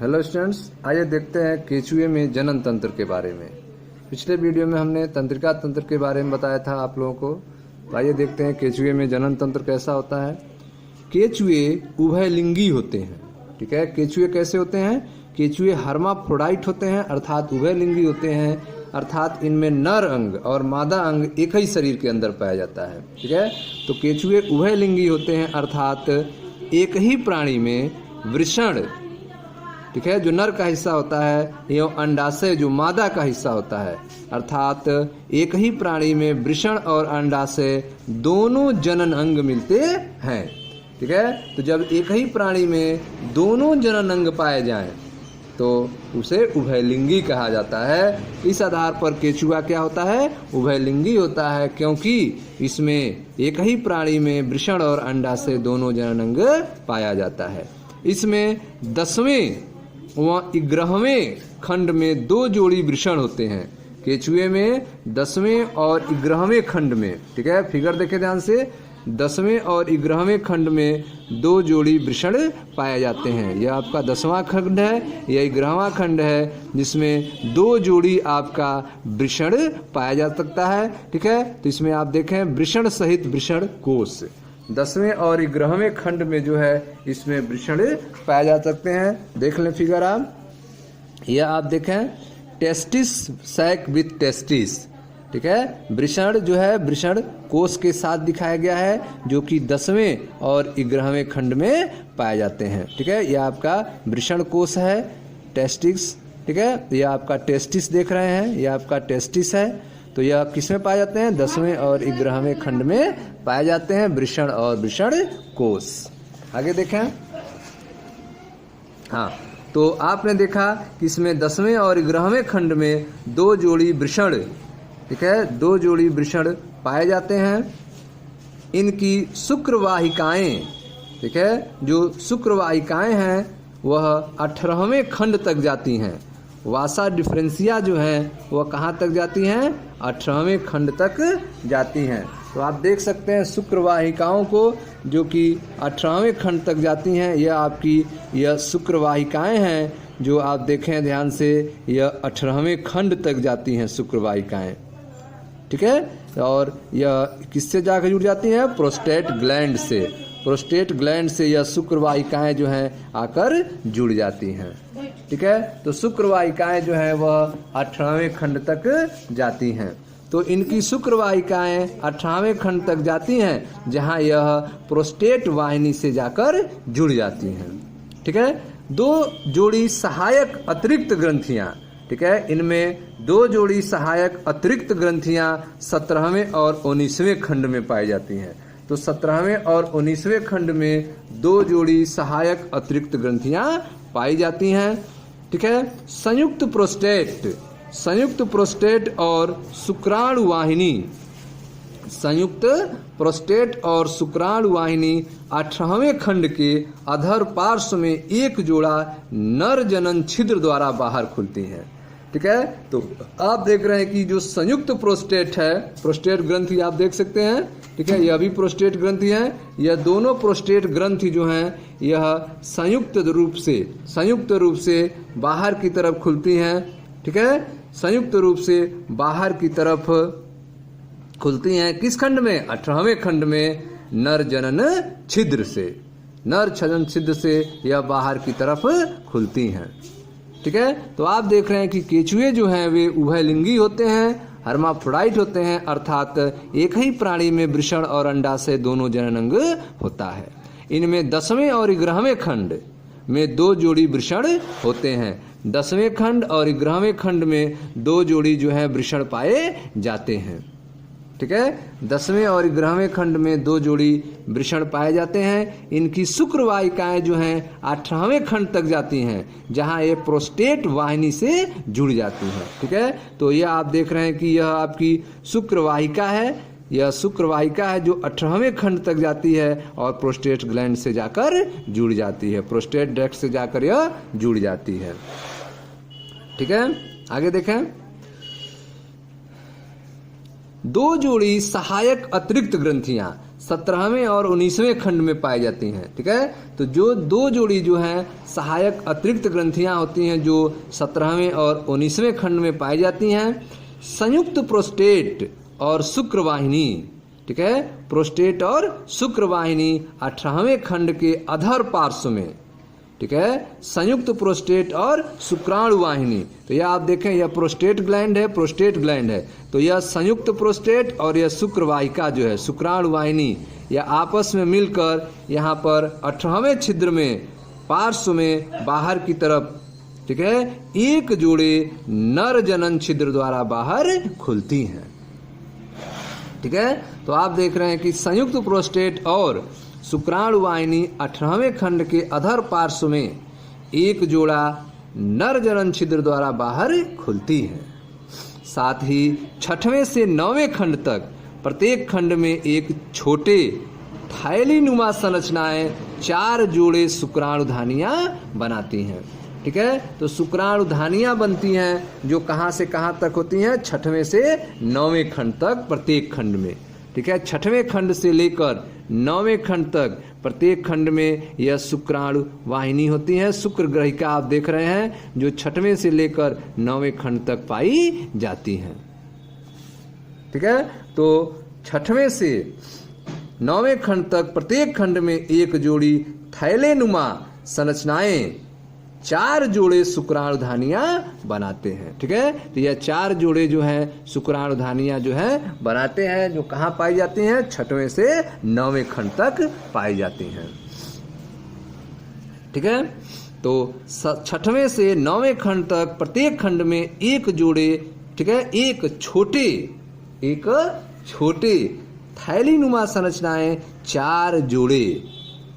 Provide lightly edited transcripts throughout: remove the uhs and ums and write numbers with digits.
Hello students, आइए देखते हैं केचुए में जनन तंत्र के बारे में। पिछले वीडियो में हमने तंत्रिका तंत्र के बारे में बताया था आप लोगों को। तो आइए देखते हैं केचुए में जनन तंत्र कैसा होता है। केचुए उभयलिंगी होते हैं। ठीक है, केचुए कैसे होते हैं? केचुए हर्माफ्रोडाइट होते हैं, अर्थात उभयलिंगी होते हैं, अर्थात इनमें नर अंग और मादा अंग एक ही शरीर के अंदर पाया जाता है। ठीक है, तो केचुए उभयलिंगी होते हैं, अर्थात एक ही प्राणी में वृषण, ठीक है, जो नर का हिस्सा होता है, एवं अंडाशय जो मादा का हिस्सा होता है, अर्थात एक ही प्राणी में वृषण और अंडाशय दोनों जनन अंग मिलते हैं। ठीक है, तो जब एक ही प्राणी में दोनों जनन अंग पाए जाएं तो उसे उभयलिंगी कहा जाता है। इस आधार पर केचुआ क्या होता है? उभयलिंगी होता है, क्योंकि इसमें एक ही प्राणी में वृषण और अंडाशय दोनों जनन अंग पाया जाता है। इसमें 10वें व 11वें खंड में 2 जोड़ी वृषण होते हैं। केचुए में 10वें और 11वें खंड में, ठीक है, फिगर देखें ध्यान से, 10वें और 11वें खंड में 2 जोड़ी वृषण पाए जाते हैं। यह आपका 10वां खंड है, यह 11वां खंड है, जिसमें 2 जोड़ी आपका वृषण पाया जा सकता है। ठीक है, तो इसमें आप देखें वृषण सहित वृषण कोश 10वें और 11वें खंड में जो है इसमें वृषण पाए जा सकते हैं। देख लें फिगर आप, यह आप देखें टेस्टिस सैक विथ टेस्टिस। ठीक है, वृषण जो है वृषण कोश के साथ दिखाया गया है, जो कि 10वें और 11वें खंड में पाए जाते हैं। ठीक है, यह आपका वृषण कोश है, टेस्टिस। ठीक है, यह आपका टेस्टिस देख रहे हैं, यह आपका टेस्टिस है। तो यह किसमें पाए जाते हैं? 10वें और 11वें खंड में पाए जाते हैं वृषण और वृषण कोश। आगे देखें, हाँ, तो आपने देखा कि इसमें 10वें और 11वें खंड में 2 जोड़ी वृषण, ठीक है, 2 जोड़ी वृषण पाए जाते हैं। इनकी शुक्रवाहिकाएं, ठीक है, जो शुक्रवाहिकाएं हैं वह 18वें खंड तक जाती हैं। वासा डिफरेंसिया जो है वह कहाँ तक जाती हैं? 18वें खंड तक जाती हैं। तो आप देख सकते हैं शुक्रवाहिकाओं को, जो कि 18वें खंड तक जाती हैं। यह आपकी यह शुक्रवाहिकाएं हैं, जो आप देखें ध्यान से, यह 18वें खंड तक जाती हैं शुक्रवाहिकाएं। ठीक है, और यह किससे जाकर जुड़ जाती हैं? प्रोस्टेट ग्लैंड से। प्रोस्टेट ग्लैंड से यह शुक्रवाहिकाएं जो हैं आकर जुड़ जाती हैं। ठीक है, तो शुक्रवाहिकाएं जो है वह 18वें खंड तक जाती हैं। तो इनकी शुक्रवाहिकाएं 18वें खंड तक जाती हैं, जहां यह प्रोस्टेट वाहिनी से जाकर जुड़ जाती हैं। ठीक है, 2 जोड़ी सहायक अतिरिक्त ग्रंथियां, ठीक है, इनमें 2 जोड़ी सहायक अतिरिक्त ग्रंथियां 17वें और 19वें खंड में पाई जाती हैं। तो 17वें और 19वें खंड में 2 जोड़ी सहायक अतिरिक्त ग्रंथियां पाई जाती हैं। ठीक है, संयुक्त प्रोस्टेट और शुक्राणु वाहिनी, संयुक्त प्रोस्टेट और शुक्राणु वाहिनी 18वें खंड के अधर पार्श्व में एक जोड़ा नर जनन छिद्र द्वारा बाहर खुलती हैं। ठीक है, तो आप देख रहे हैं कि जो संयुक्त प्रोस्टेट है, प्रोस्टेट ग्रंथि आप देख सकते हैं। ठीक है, यह भी प्रोस्टेट ग्रंथि है। यह दोनों प्रोस्टेट ग्रंथि जो हैं यह संयुक्त रूप से बाहर की तरफ खुलती हैं। ठीक है, संयुक्त रूप से बाहर की तरफ खुलती हैं। किस खंड में? 18वें खंड में नर जनन छिद्र से यह बाहर की तरफ खुलती हैं। ठीक है, तो आप देख रहे हैं कि केचुए जो हैं वे उभयलिंगी होते हैं, हर्माफ्रोडाइट होते हैं, अर्थात एक ही प्राणी में वृषण और अंडाशय दोनों जनन अंग होता है। इनमें 10वें और 11वें खंड में 2 जोड़ी वृषण होते हैं। 10वें खंड और 11वें खंड में 2 जोड़ी जो है वृषण पाए जाते हैं। ठीक है, 10वें और 11वें खंड में 2 जोड़ी वृषण पाए जाते हैं। इनकी शुक्रवाहिकाएं जो हैं 18वें खंड तक जाती हैं, जहां ये प्रोस्टेट वाहिनी से जुड़ जाती हैं। ठीक है, तो यह आप देख रहे हैं कि यह आपकी शुक्रवाहिका है, यह शुक्रवाहिका है जो 18वें खंड तक जाती है और प्रोस्टेट ग्लैंड से जाकर जुड़ जाती है, प्रोस्टेट डक्ट से जाकर यह जुड़ जाती है। ठीक है, आगे देखें, 2 जोड़ी सहायक अतिरिक्त ग्रंथियां 17वें और 19वें खंड में पाई जाती हैं। ठीक है, तो जो दो जोड़ी जो हैं सहायक अतिरिक्त ग्रंथियां होती हैं जो 17वें और 19वें खंड में पाई जाती हैं, संयुक्त प्रोस्टेट और शुक्रवाहिनी। ठीक है, प्रोस्टेट और शुक्रवाहिनी 18वें खंड के अधर पार्श्व में। ठीक है, संयुक्त प्रोस्टेट और शुक्राणु वाहिनी। तो यह आप देखें, यह प्रोस्टेट ग्लैंड है, प्रोस्टेट ग्लैंड है, तो यह संयुक्त प्रोस्टेट और यह शुक्रवाहिका जो है शुक्राणु वाहिनी, यह आपस में मिलकर यहाँ पर 18वें छिद्र में पार्श्व में बाहर की तरफ, ठीक है, एक जोड़े नर जनन छिद्र द्वारा बाहर खुलती हैं। ठीक है, तो आप देख रहे हैं कि संयुक्त प्रोस्टेट और शुक्राणु वाहिनी 18वें खंड के अधर पार्श्व में एक जोड़ा नर जनन छिद्र द्वारा बाहर खुलती है। साथ ही 6वें से 9वें खंड तक प्रत्येक खंड में एक छोटे थैलीनुमा संरचनाएं 4 जोड़े शुक्राणुधानियां बनाती हैं। ठीक है, तो शुक्राणुधानियां बनती हैं जो कहां से कहां तक होती हैं, 6वें से 9वें खंड तक प्रत्येक खंड में। ठीक है, 6वें खंड से लेकर 9वें खंड तक प्रत्येक खंड में यह शुक्राणु वाहिनी होती है। शुक्र ग्रहिका आप देख रहे हैं जो 6वें से लेकर 9वें खंड तक पाई जाती हैं। ठीक है, तो 6वें से 9वें खंड तक प्रत्येक खंड में एक जोड़ी थैलेनुमा संरचनाएं 4 जोड़े शुक्राणुधानियां बनाते हैं। ठीक है, तो यह 4 जोड़े जो हैं शुक्राणुधानियां जो हैं बनाते हैं, जो कहां पाई जाती हैं, 6वें से 9वें खंड तक पाई जाती हैं। ठीक है, तो 6वें से 9वें खंड तक प्रत्येक खंड में एक जोड़े, ठीक है, एक छोटे थैलीनुमा संरचनाएं 4 जोड़े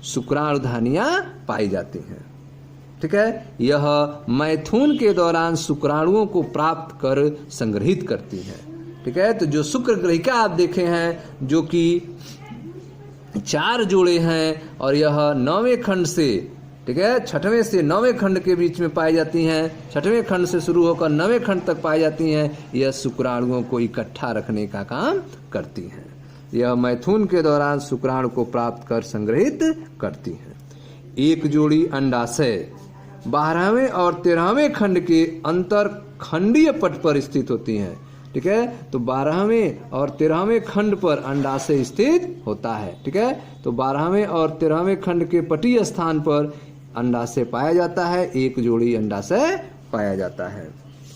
शुक्राणुधानियां पाई जाती हैं। ठीक है, यह मैथुन के दौरान शुक्राणुओं को प्राप्त कर संग्रहित करती हैं। ठीक है, तो जो शुक्र ग्रहिका आप देखे हैं जो कि 4 जोड़े हैं और यह 9वें खंड से, ठीक है, 6वें से 9वें खंड के बीच में पाई जाती हैं, 6वें खंड से शुरू होकर 9वें खंड तक पाई जाती हैं, यह शुक्राणुओं को इकट्ठा रखने का काम करती हैं। यह मैथुन के दौरान शुक्राणु को प्राप्त कर संग्रहित करती हैं। एक जोड़ी अंडाशय 12वें और 13वें खंड के अंतर खंडीय पट पर स्थित होती हैं। ठीक है, तो 12वें और 13वें खंड पर अंडाशय स्थित होता है। ठीक है, तो 12वें और 13वें खंड के पटीय स्थान पर अंडाशय पाया जाता है, एक जोड़ी अंडाशय पाया जाता है।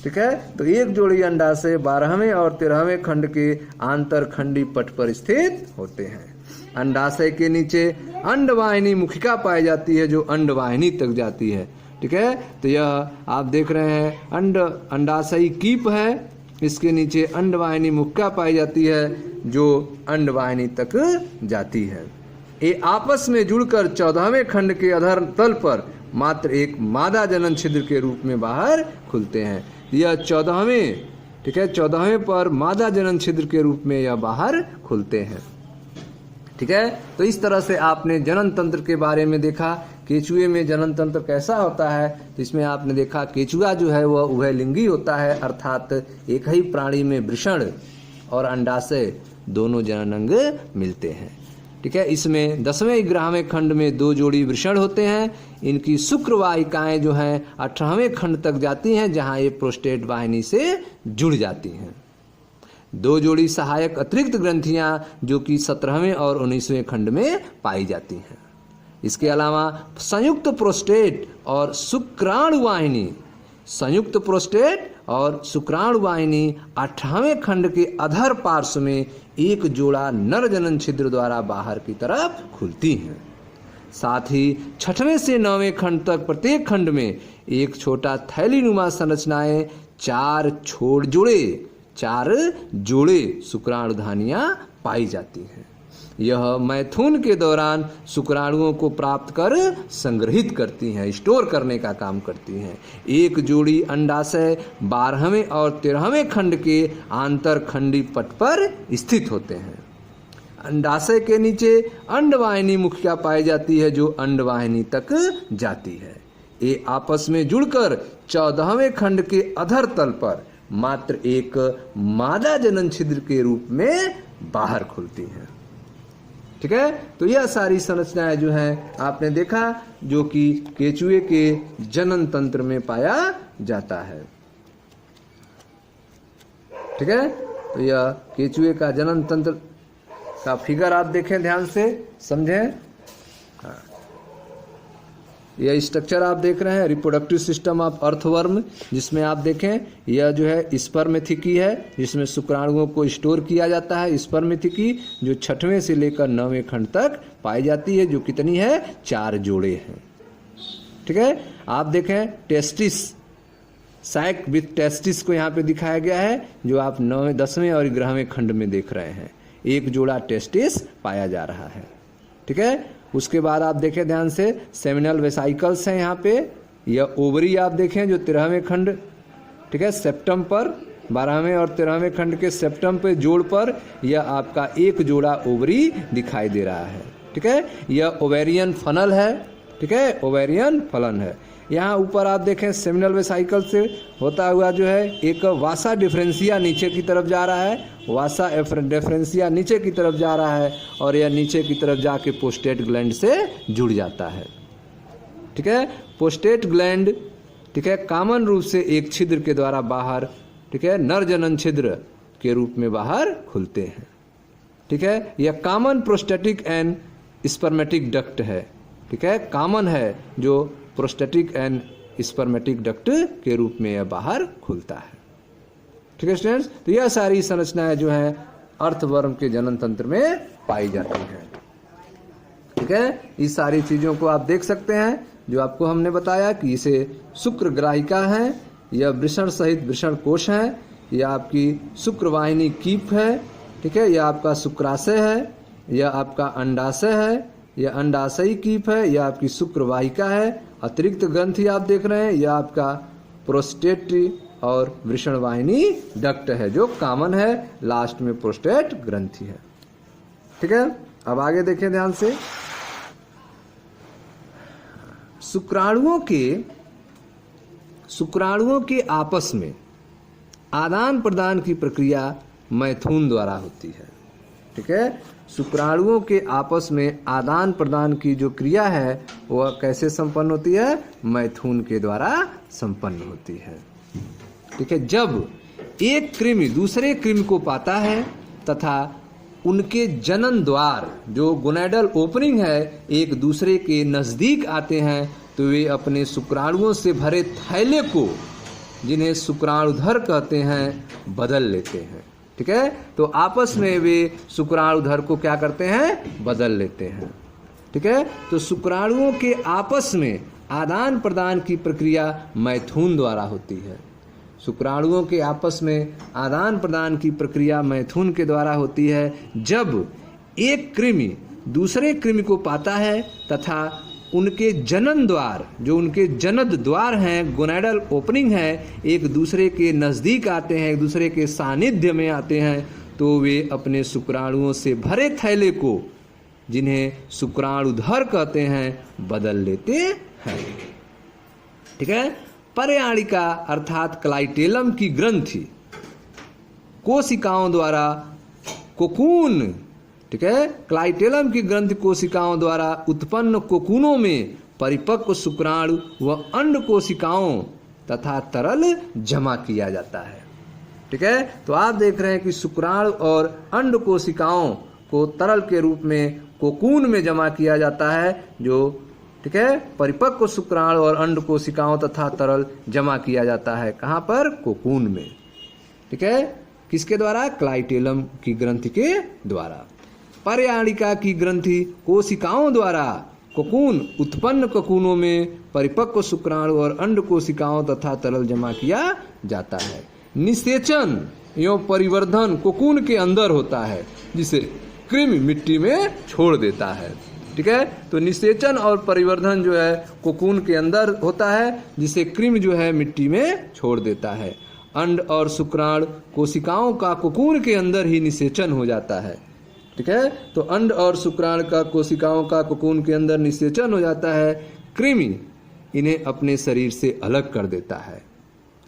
ठीक है, तो एक जोड़ी अंडाशय 12वें और 13वें खंड के आंतर खंडी पट पर स्थित होते हैं। अंडाशय के नीचे अंडवाहिनी मुखिका पाई जाती है जो अंडवाहिनी तक जाती है। ठीक है, तो यह आप देख रहे हैं अंडाशयी कीप है, इसके नीचे अंडवाहिनी मुखिका पाई जाती है जो अंडवाहिनी तक जाती है। ये आपस में जुड़कर 14वें खंड के अधर तल पर मात्र एक मादा जनन छिद्र के रूप में बाहर खुलते हैं। यह 14वें, ठीक है, 14वें पर मादा जनन छिद्र के रूप में यह बाहर खुलते हैं। ठीक है, तो इस तरह से आपने जनन तंत्र के बारे में देखा, केचुए में जनन तंत्र कैसा होता है। तो इसमें आपने देखा केचुआ जो है वह उभयलिंगी होता है, अर्थात एक ही प्राणी में वृषण और अंडाशय दोनों जनन अंग मिलते हैं। ठीक है, इसमें 10वें 11वें खंड में 2 जोड़ी वृषण होते हैं। इनकी शुक्रवाहिकाएं जो हैं 18वें खंड तक जाती हैं जहां ये प्रोस्टेट वाहिनी से जुड़ जाती हैं। 2 जोड़ी सहायक अतिरिक्त ग्रंथियां जो कि 17वें और 19वें खंड में पाई जाती हैं। इसके अलावा संयुक्त प्रोस्टेट और शुक्राणु वाहिनी, संयुक्त प्रोस्टेट और शुक्राणु वाहिनी 18वें खंड के अधर पार्श्व में एक जोड़ा नर जनन छिद्र द्वारा बाहर की तरफ खुलती हैं। साथ ही 6वें से 9वें खंड तक प्रत्येक खंड में एक छोटा थैलीनुमा संरचनाएं 4 जोड़े शुक्राणुधानियां पाई जाती हैं। यह मैथुन के दौरान शुक्राणुओं को प्राप्त कर संग्रहित करती हैं, स्टोर करने का काम करती हैं। एक जोड़ी अंडाशय 12वें और 13वें खंड के आंतर खंडी पट पर स्थित होते हैं। अंडाशय के नीचे अंडवाहिनी मुखिका पाई जाती है जो अंडवाहिनी तक जाती है। ये आपस में जुड़कर 14वें खंड के अधर तल पर मात्र एक मादा जनन छिद्र के रूप में बाहर खुलती हैं। ठीक है। तो यह सारी संरचनाएं जो हैं आपने देखा जो कि केचुए के जनन तंत्र में पाया जाता है। ठीक है। तो यह केचुए का जनन तंत्र का फिगर आप देखें, ध्यान से समझें। हाँ। यह स्ट्रक्चर आप देख रहे हैं रिप्रोडक्टिव सिस्टम ऑफ अर्थवर्म, जिसमें आप देखें यह जो है स्पर्मेथिकी है, जिसमें शुक्राणुओं को स्टोर किया जाता है। स्पर्मेथिकी जो 6वें से लेकर 9वें खंड तक पाई जाती है, जो कितनी है 4 जोड़े हैं। ठीक है। आप देखें टेस्टिस, सैक विथ टेस्टिस को यहाँ पे दिखाया गया है, जो आप 9वें 10वें और 11वें खंड में देख रहे हैं। एक जोड़ा टेस्टिस पाया जा रहा है। ठीक है। उसके बाद आप देखें ध्यान से सेमिनल वेसाइकल्स हैं यहाँ पे। यह ओवरी आप देखें जो 13वें खंड, ठीक है, सेप्टम पर 12वें और 13वें खंड के सेप्टम पे जोड़ पर यह आपका एक जोड़ा ओवरी दिखाई दे रहा है। ठीक है। यह ओवेरियन फनल है। ठीक है, ओवेरियन फलन है। यहाँ ऊपर आप देखें सेमिनल वेसाइकल से होता हुआ जो है एक वासा डिफरेंशिया नीचे की तरफ जा रहा है। वासा डिफरेंशिया नीचे की तरफ जा रहा है और यह नीचे की तरफ जाके पोस्टेट ग्लैंड से जुड़ जाता है। ठीक है। पोस्टेट ग्लैंड, ठीक है, कॉमन रूप से एक छिद्र के द्वारा बाहर, ठीक है, नर जनन छिद्र के रूप में बाहर खुलते हैं। ठीक है। यह common prostatic and spermatic duct है। ठीक है, कॉमन है जो प्रोस्टेटिक एंड स्पर्मेटिक डक्ट के रूप में यह बाहर खुलता है। ठीक है स्टूडेंट्स। तो यह सारी संरचनाएं जो हैं अर्थवर्म के जनन तंत्र में पाई जाती हैं। ठीक है। इस सारी चीजों को आप देख सकते हैं जो आपको हमने बताया कि इसे शुक्र ग्राहिका है, यह वृषण सहित वृषण कोश है, यह आपकी शुक्रवाहिनी कीप है। ठीक है। यह आपका शुक्राशय है, यह आपका अंडाशय है, यह अंडाशयी कीप है, यह आपकी शुक्रवाहिका है। अतिरिक्त ग्रंथि आप देख रहे हैं, यह आपका प्रोस्टेट और वृषणवाहिनी डक्ट है जो कॉमन है। लास्ट में प्रोस्टेट ग्रंथि है। ठीक है। अब आगे देखें ध्यान से। शुक्राणुओं के आपस में आदान प्रदान की प्रक्रिया मैथुन द्वारा होती है। ठीक है। शुक्राणुओं के आपस में आदान प्रदान की जो क्रिया है वह कैसे संपन्न होती है? मैथुन के द्वारा संपन्न होती है। ठीक है। जब एक कृमि दूसरे कृमि को पाता है तथा उनके जनन द्वार जो गोनेडल ओपनिंग है एक दूसरे के नजदीक आते हैं तो वे अपने शुक्राणुओं से भरे थैले को, जिन्हें शुक्राणुधर कहते हैं, बदल लेते हैं। ठीक है। तो आपस में वे शुक्राणुधर को क्या करते हैं? बदल लेते हैं। ठीक है। तो शुक्राणुओं के आपस में आदान प्रदान की प्रक्रिया मैथुन द्वारा होती है। शुक्राणुओं के आपस में आदान प्रदान की प्रक्रिया मैथुन के द्वारा होती है जब एक कृमि दूसरे कृमि को पाता है तथा उनके जनन द्वार जो उनके जनद द्वार हैं, गोनेडल ओपनिंग है, एक दूसरे के नज़दीक आते हैं, एक दूसरे के सानिध्य में आते हैं तो वे अपने शुक्राणुओं से भरे थैले को, जिन्हें शुक्राणुधर कहते हैं, बदल लेते हैं। ठीक है। परयाणिका अर्थात क्लाइटेलम की ग्रंथि कोशिकाओं द्वारा कोकून, ठीक है, क्लाइटेलम की ग्रंथि कोशिकाओं द्वारा उत्पन्न कोकूनों में परिपक्व शुक्राणु व अंड कोशिकाओं तथा तरल जमा किया जाता है। ठीक है। तो आप देख रहे हैं कि शुक्राणु और अंड कोशिकाओं को तरल के रूप में कोकून में जमा किया जाता है, जो, ठीक है, परिपक्व शुक्राणु और अंड कोशिकाओं तथा तरल जमा किया जाता है। कहाँ पर? कोकून में। ठीक है। किसके द्वारा? क्लाइटेलम की ग्रंथि के द्वारा। परयाणिका की ग्रंथि कोशिकाओं द्वारा कोकून उत्पन्न कोकूनों में परिपक्व शुक्राणु और अंड कोशिकाओं तथा तरल जमा किया जाता है। निषेचन एवं परिवर्धन कोकून के अंदर होता है, जिसे कृमि मिट्टी में छोड़ देता है। ठीक है। तो निषेचन और परिवर्धन जो है कोकून के अंदर होता है, जिसे कृमि जो है मिट्टी में छोड़ देता है। अंड और शुक्राणु कोशिकाओं का कोकून के अंदर ही निषेचन हो जाता है। ठीक है। तो अंड और शुक्राणु का कोशिकाओं का कोकून के अंदर निषेचन हो जाता है। कृमि इन्हें अपने शरीर से अलग कर देता है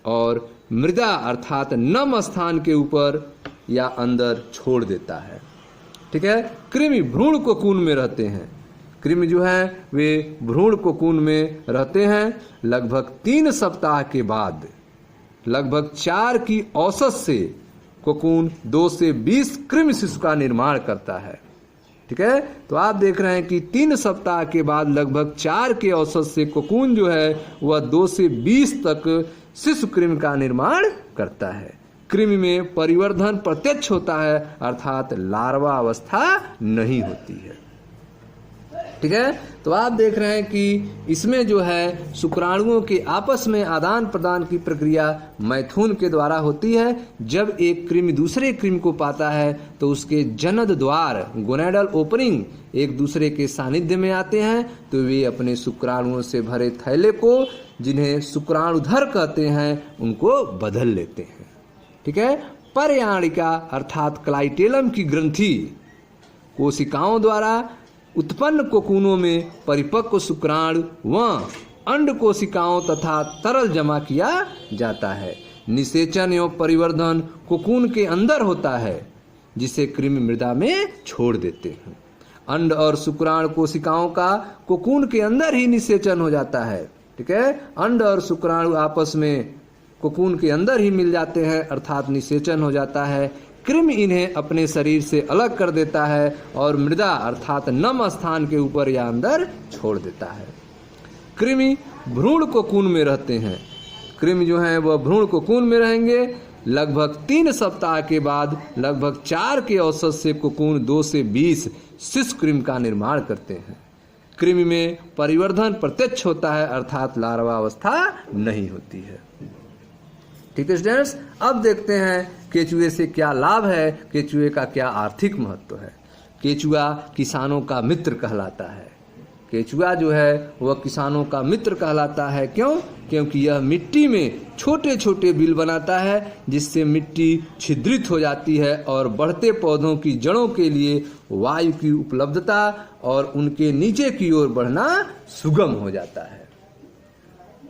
और मृदा अर्थात नम स्थान के ऊपर या अंदर छोड़ देता है। ठीक है। कृमि भ्रूण कोकून में रहते हैं। कृमि जो है वे भ्रूण कोकून में रहते हैं। लगभग 3 सप्ताह के बाद लगभग 4 की औसत से कोकून 2 से 20 कृमि शिशु का निर्माण करता है। ठीक है, तो आप देख रहे हैं कि 3 सप्ताह के बाद लगभग 4 के औसत से कोकून जो है वह 2 से 20 तक शिशु कृमि का निर्माण करता है। कृमि में परिवर्धन प्रत्यक्ष होता है, अर्थात लार्वा अवस्था नहीं होती है। ठीक है, तो आप देख रहे हैं कि इसमें जो है शुक्राणुओं के आपस में आदान प्रदान की प्रक्रिया मैथुन के द्वारा होती है। जब एक कृमि दूसरे कृमि को पाता है तो उसके जनन द्वार गोनेडल ओपनिंग एक दूसरे के सानिध्य में आते हैं, तो वे अपने शुक्राणुओं से भरे थैले को, जिन्हें शुक्राणुधर कहते हैं, उनको बदल लेते हैं। ठीक है, परयाणिका अर्थात क्लाइटेलम की ग्रंथि कोशिकाओं द्वारा उत्पन्न कोकूनों में परिपक्व शुक्राणु व अंड कोशिकाओं तथा तरल जमा किया जाता है। निषेचन एवं परिवर्धन कोकून के अंदर होता है, जिसे कृमि मृदा में छोड़ देते हैं। अंड और शुक्राणु कोशिकाओं का कोकून के अंदर ही निषेचन हो जाता है। ठीक है, अंड और शुक्राणु आपस में कोकून के अंदर ही मिल जाते हैं, अर्थात निषेचन हो जाता है। कृमि इन्हें अपने शरीर से अलग कर देता है और मृदा अर्थात नम स्थान के ऊपर या अंदर छोड़ देता है। कृमि भ्रूण कोकून में रहते हैं। कृमि जो है वह भ्रूण कोकून में रहेंगे। लगभग 3 सप्ताह के बाद लगभग 4 के औसत से कोकून 2 से 20 शिशु कृमि का निर्माण करते हैं। कृमि में परिवर्धन प्रत्यक्ष होता है, अर्थात लार्वा अवस्था नहीं होती है। ठीक है स्टूडेंट्स, अब देखते हैं केचुए से क्या लाभ है, केचुए का क्या आर्थिक महत्व है। केचुआ किसानों का मित्र कहलाता है। केचुआ जो है वह किसानों का मित्र कहलाता है। क्यों? क्योंकि यह मिट्टी में छोटे छोटे बिल बनाता है, जिससे मिट्टी छिद्रित हो जाती है और बढ़ते पौधों की जड़ों के लिए वायु की उपलब्धता और उनके नीचे की ओर बढ़ना सुगम हो जाता है।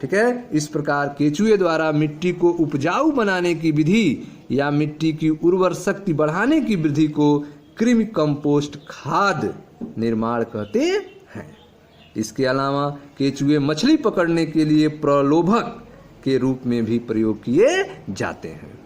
ठीक है, इस प्रकार केचुए द्वारा मिट्टी को उपजाऊ बनाने की विधि या मिट्टी की उर्वर शक्ति बढ़ाने की विधि को कृमि कंपोस्ट खाद निर्माण कहते हैं। इसके अलावा केचुए मछली पकड़ने के लिए प्रलोभक के रूप में भी प्रयोग किए जाते हैं।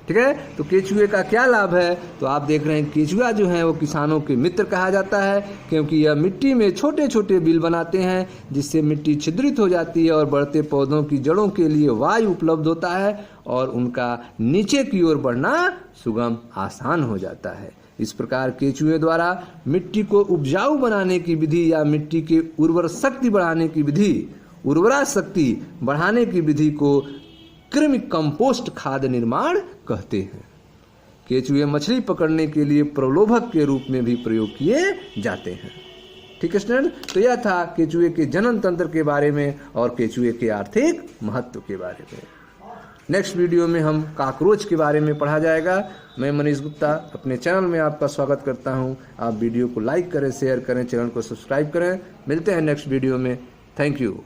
ठीक है, तो केचुए का क्या लाभ है, तो आप देख रहे हैं केचुआ जो है वो किसानों के मित्र कहा जाता है, क्योंकि यह मिट्टी में छोटे छोटे बिल बनाते हैं, जिससे मिट्टी छिद्रित हो जाती है और बढ़ते पौधों की जड़ों के लिए वायु उपलब्ध होता है और उनका नीचे की ओर बढ़ना सुगम आसान हो जाता है। इस प्रकार केचुए द्वारा मिट्टी को उपजाऊ बनाने की विधि या मिट्टी के उर्वर शक्ति बढ़ाने की विधि, उर्वरा शक्ति बढ़ाने की विधि को कृमि कंपोस्ट खाद निर्माण कहते हैं। केचुए मछली पकड़ने के लिए प्रलोभक के रूप में भी प्रयोग किए जाते हैं। ठीक है स्टूडेंट, तो यह था केचुए के जनन तंत्र के बारे में और केचुए के आर्थिक महत्व के बारे में। नेक्स्ट वीडियो में हम कॉकरोच के बारे में पढ़ा जाएगा। मैं मनीष गुप्ता अपने चैनल में आपका स्वागत करता हूं। आप वीडियो को लाइक करें, शेयर करें, चैनल को सब्सक्राइब करें। मिलते हैं नेक्स्ट वीडियो में। Thank you.